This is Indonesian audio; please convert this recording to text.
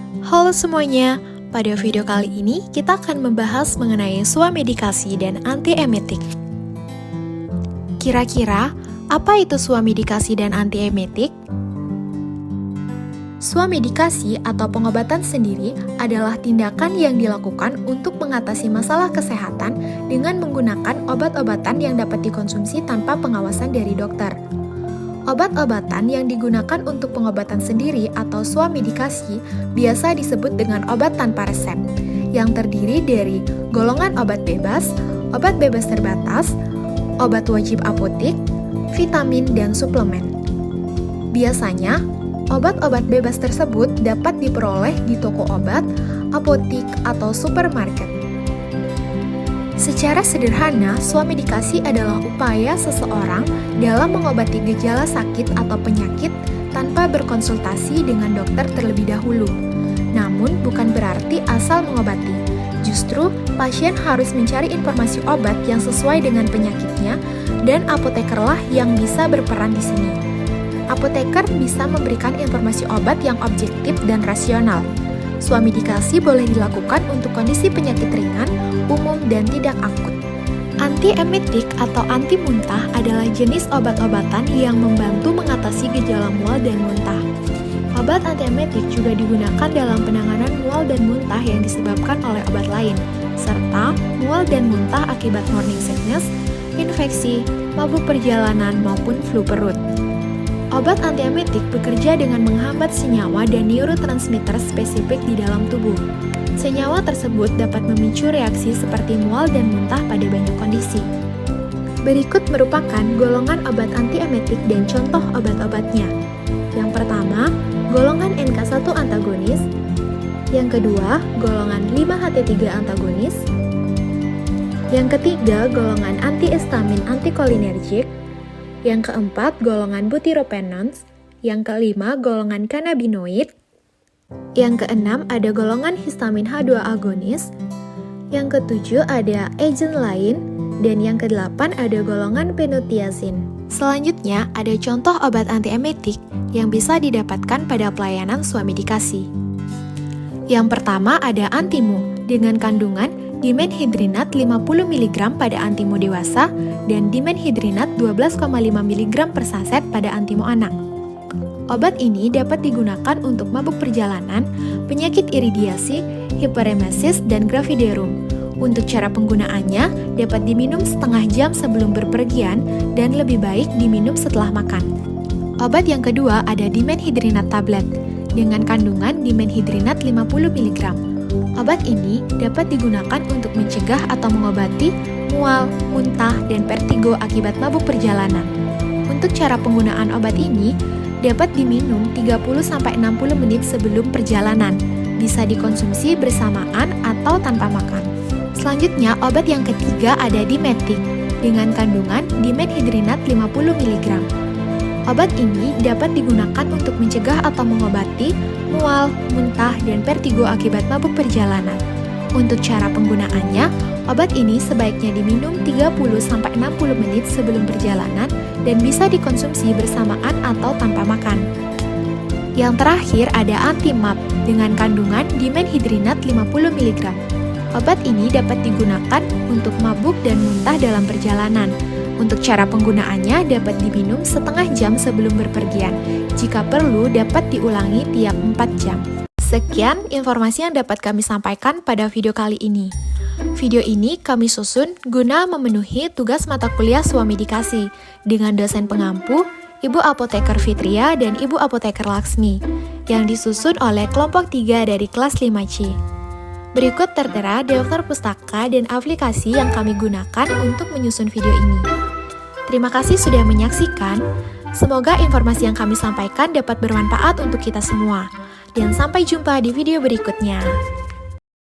Halo semuanya, pada video kali ini kita akan membahas mengenai swamedikasi dan antiemetik. Kira-kira, apa itu swamedikasi dan antiemetik? Swamedikasi atau pengobatan sendiri adalah tindakan yang dilakukan untuk mengatasi masalah kesehatan dengan menggunakan obat-obatan yang dapat dikonsumsi tanpa pengawasan dari dokter. Obat-obatan yang digunakan untuk pengobatan sendiri atau swamedikasi biasa disebut dengan obat tanpa resep, yang terdiri dari golongan obat bebas terbatas, obat wajib apotik, vitamin, dan suplemen. Biasanya, obat-obat bebas tersebut dapat diperoleh di toko obat, apotik, atau supermarket. Secara sederhana, swamedikasi adalah upaya seseorang dalam mengobati gejala sakit atau penyakit tanpa berkonsultasi dengan dokter terlebih dahulu. Namun, bukan berarti asal mengobati. Justru, pasien harus mencari informasi obat yang sesuai dengan penyakitnya, dan apotekerlah yang bisa berperan di sini. Apoteker bisa memberikan informasi obat yang objektif dan rasional. Swamedikasi boleh dilakukan untuk kondisi penyakit ringan, umum, dan tidak akut. Antiemetik atau anti muntah adalah jenis obat-obatan yang membantu mengatasi gejala mual dan muntah. Obat antiemetik juga digunakan dalam penanganan mual dan muntah yang disebabkan oleh obat lain, serta mual dan muntah akibat morning sickness, infeksi, mabuk perjalanan, maupun flu perut. Obat antiemetik bekerja dengan menghambat senyawa dan neurotransmitter spesifik di dalam tubuh. Senyawa tersebut dapat memicu reaksi seperti mual dan muntah pada banyak kondisi. Berikut merupakan golongan obat antiemetik dan contoh obat-obatnya. Yang pertama, golongan NK1 antagonis. Yang kedua, golongan 5-HT3 antagonis. Yang ketiga, golongan antihistamin antikolinergik. Yang keempat, golongan butyropenons. Yang kelima, golongan cannabinoid. Yang keenam, ada golongan histamin H2 agonis. Yang ketujuh, ada agent lain. Dan yang kedelapan, ada golongan phenothiazine. Selanjutnya, ada contoh obat antiemetik yang bisa didapatkan pada pelayanan swamedikasi. Yang pertama, ada Antimo dengan kandungan dimenhidrinat 50 mg pada Antimo dewasa dan dimenhidrinat 12,5 mg per saset pada Antimo anak. Obat ini dapat digunakan untuk mabuk perjalanan, penyakit iridiasi, hiperemesis, dan gravidarum. Untuk cara penggunaannya, dapat diminum setengah jam sebelum berpergian dan lebih baik diminum setelah makan. Obat yang kedua ada dimenhidrinat tablet dengan kandungan dimenhidrinat 50 mg. Obat ini dapat digunakan untuk mencegah atau mengobati mual, muntah, dan vertigo akibat mabuk perjalanan. Untuk cara penggunaan obat ini dapat diminum 30-60 menit sebelum perjalanan, bisa dikonsumsi bersamaan atau tanpa makan. Selanjutnya, obat yang ketiga ada Dimetic dengan kandungan dimenhidrinat 50 mg. Obat ini dapat digunakan untuk mencegah atau mengobati mual, muntah, dan vertigo akibat mabuk perjalanan. Untuk cara penggunaannya, obat ini sebaiknya diminum 30-60 menit sebelum perjalanan dan bisa dikonsumsi bersamaan atau tanpa makan. Yang terakhir ada Antimab dengan kandungan dimenhidrinat 50 mg. Obat ini dapat digunakan untuk mabuk dan muntah dalam perjalanan. Untuk cara penggunaannya dapat diminum setengah jam sebelum berpergian. Jika perlu dapat diulangi tiap 4 jam. Sekian informasi yang dapat kami sampaikan pada video kali ini. Video ini kami susun guna memenuhi tugas mata kuliah swamedikasi dengan dosen pengampu, Ibu Apoteker Fitria dan Ibu Apoteker Laksmi yang disusun oleh kelompok 3 dari kelas 5C. Berikut tertera daftar pustaka dan aplikasi yang kami gunakan untuk menyusun video ini. Terima kasih sudah menyaksikan. Semoga informasi yang kami sampaikan dapat bermanfaat untuk kita semua. Dan sampai jumpa di video berikutnya.